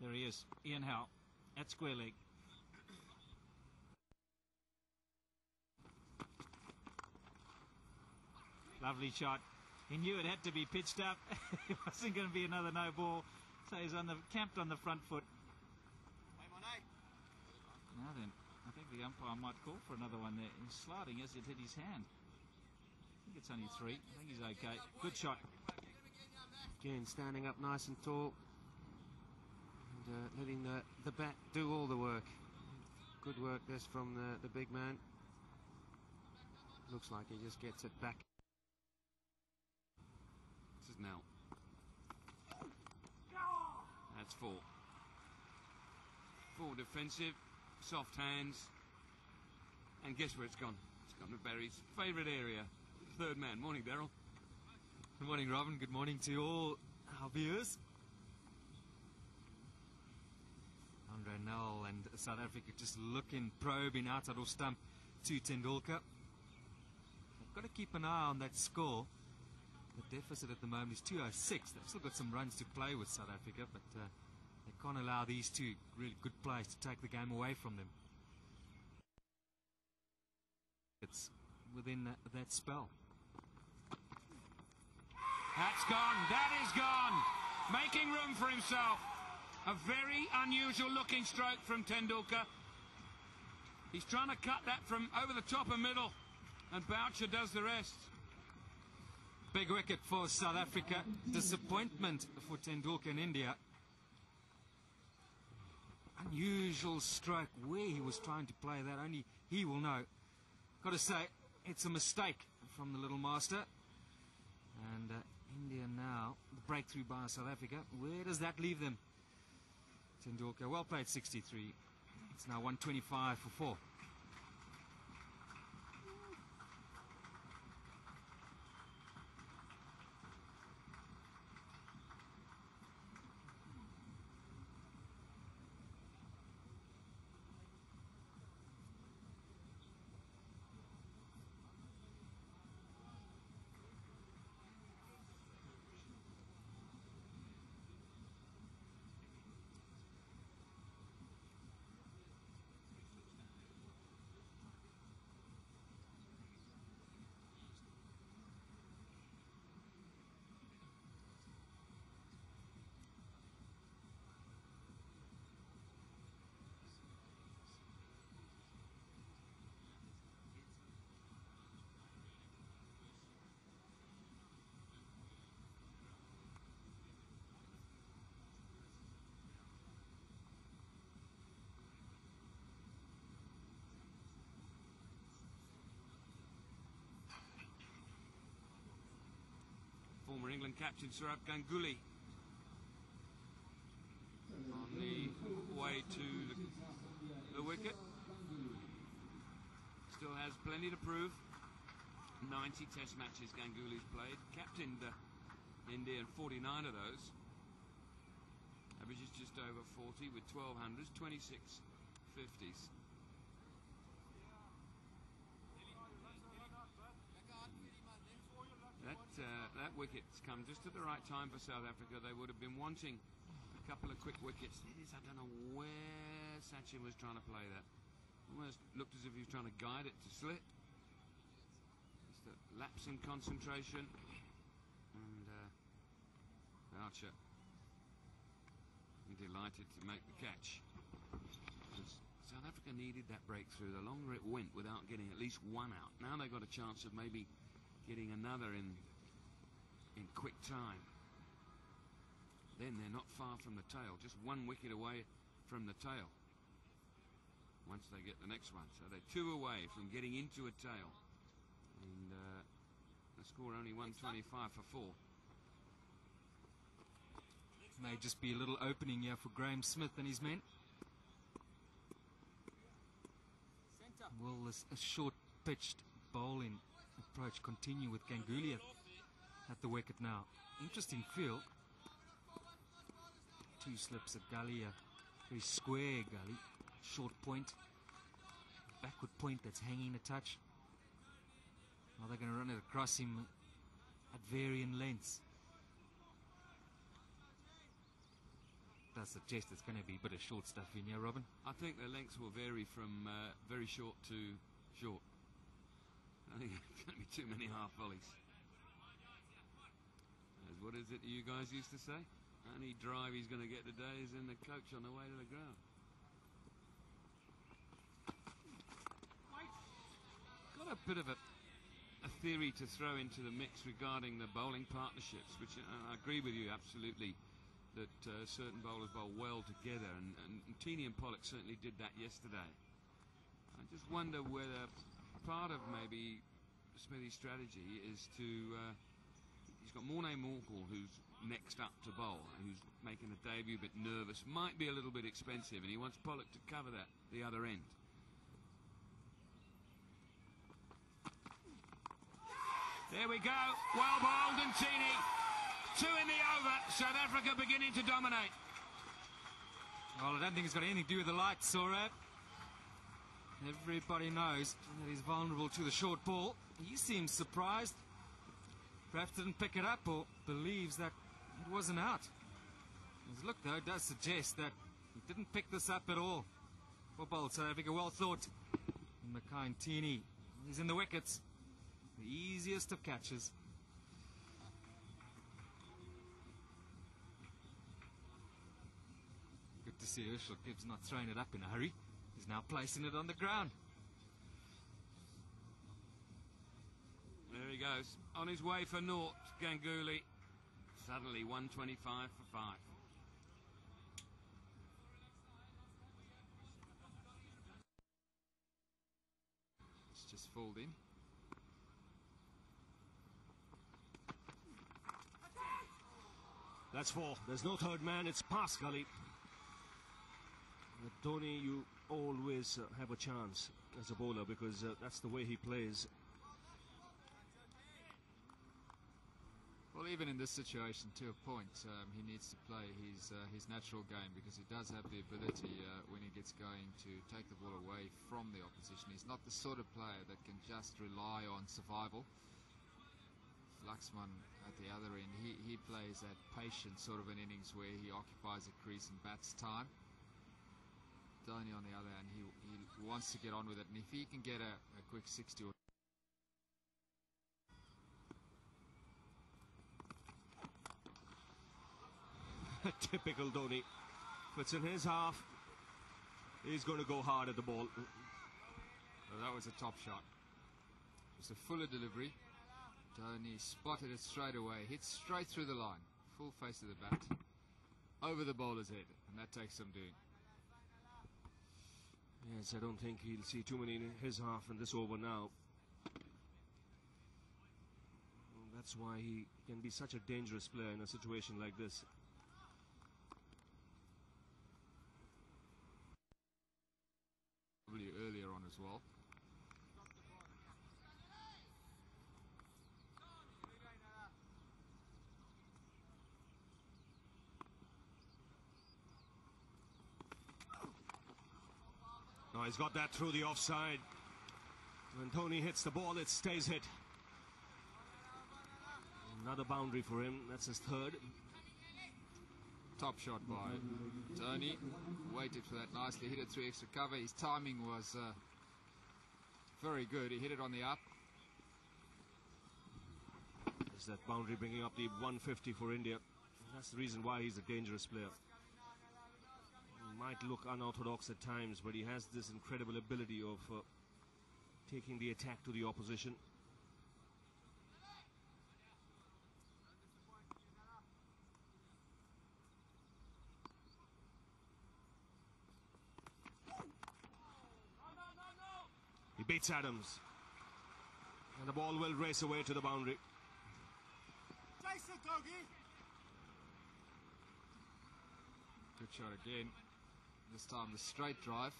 There he is, Ian Howe, at square leg. Lovely shot. He knew it had to be pitched up. It wasn't going to be another no ball. So he's camped on the front foot. Now then, I think the umpire might call for another one there. He's sliding as it hit his hand. I think it's only 3. I think he's okay. Good shot. Again, standing up nice and tall. And letting the bat do all the work. Good work this from the big man. Looks like he just gets it back. This is Nell. That's 4. 4 defensive, soft hands. And guess where it's gone? It's gone to Barry's favourite area. Third man. Morning, Daryl. Good morning, Robin. Good morning to all our viewers. Andre Nel and South Africa just looking, probing outside off stump to Tendulkar. They've got to keep an eye on that score. The deficit at the moment is 206. They've still got some runs to play with, South Africa, but they can't allow these two really good players to take the game away from them. It's within that spell. That's gone. That is gone. Making room for himself. A very unusual looking stroke from Tendulkar. He's trying to cut that from over the top and middle, and Boucher does the rest. Big wicket for South Africa. Disappointment for Tendulkar in India. Unusual stroke. Where he was trying to play that, only he will know. Got to say, it's a mistake from the little master. And India now, the breakthrough by South Africa. Where does that leave them? Tendulkar, well played, 63. It's now 125 for 4. Former England captain Sourav Ganguly on the way to the wicket. Still has plenty to prove. 90 test matches Ganguly's played. Captained India in 49 of those. Averages just over 40 with 12 hundreds, 26 50s. That wicket's come just at the right time for South Africa. They would have been wanting a couple of quick wickets. It is, I don't know where Sachin was trying to play that. Almost looked as if he was trying to guide it to slip. Just a lapse in concentration. And Boucher delighted to make the catch. Because South Africa needed that breakthrough. The longer it went without getting at least one out. Now they've got a chance of maybe getting another in quick time. Then they're not far from the tail, just 1 wicket away from the tail once they get the next one. So they're 2 away from getting into a tail, and the score only 125 for 4. May just be a little opening here for Graham Smith and his men. Will a short pitched bowling approach continue with Ganguly at the wicket now? Interesting field. 2 slips at gully, a very square gully, short point, backward point that's hanging a touch. Now they're going to run it across him at varying lengths. does suggest it's going to be a bit of short stuff in here, Robin. I think the lengths will vary from very short to short. I think it's going to be too many half volleys. As what is it you guys used to say? Only drive he's going to get today is in the coach on the way to the ground. Got a bit of a theory to throw into the mix regarding the bowling partnerships, which I agree with you absolutely, that certain bowlers bowl well together, and Teeny and Pollock certainly did that yesterday. I just wonder whether part of maybe Smithy's strategy is to he's got Morne Morkel, who's next up to bowl, who's making a debut, a bit nervous, might be a little bit expensive, and he wants Pollock to cover that the other end. There we go, well bowled, and Teeny. 2 in the over, South Africa beginning to dominate. Well, I don't think it's got anything to do with the lights, Saurabh. Everybody knows that he's vulnerable to the short ball. He seems surprised. Perhaps didn't pick it up or believes that it wasn't out. His look, though, does suggest that he didn't pick this up at all. Well bowled, South Africa, well thought. And Mackay Teeny, he's in the wickets. The easiest of catches. Good to see Herschel Gibbs not throwing it up in a hurry. He's now placing it on the ground. There he goes, on his way for naught, Ganguly. Suddenly 125 for 5. It's just fooled in. That's 4. There's no third man. It's past gully. With Dhoni, you always have a chance as a bowler because that's the way he plays. Well, even in this situation, to a point, he needs to play his natural game, because he does have the ability when he gets going to take the ball away from the opposition. He's not the sort of player that can just rely on survival. Laxman at the other end, he plays that patient sort of an innings where he occupies a crease and bats time. Dhoni on the other hand, he wants to get on with it, and if he can get a quick 60 or Typical Dhoni. If it's in his half, he's going to go hard at the ball. well, that was a top shot. It was a fuller delivery. Dhoni spotted it straight away, hit straight through the line, full face of the bat, over the bowler's head, and that takes some doing. Yes, I don't think he'll see too many in his half in this over now. That's why he can be such a dangerous player in a situation like this. Probably earlier on as well. No, he's got that through the offside. When Dhoni hits the ball, it stays hit. Another boundary for him. That's his third. Top shot by Dhoni. Waited for that nicely, hit it through extra cover. His timing was very good. He hit it on the up. Is that boundary bringing up the 150 for India? That's the reason why he's a dangerous player. He might look unorthodox at times, but he has this incredible ability of taking the attack to the opposition. He beats Adams, and the ball will race away to the boundary. Good shot again. This time the straight drive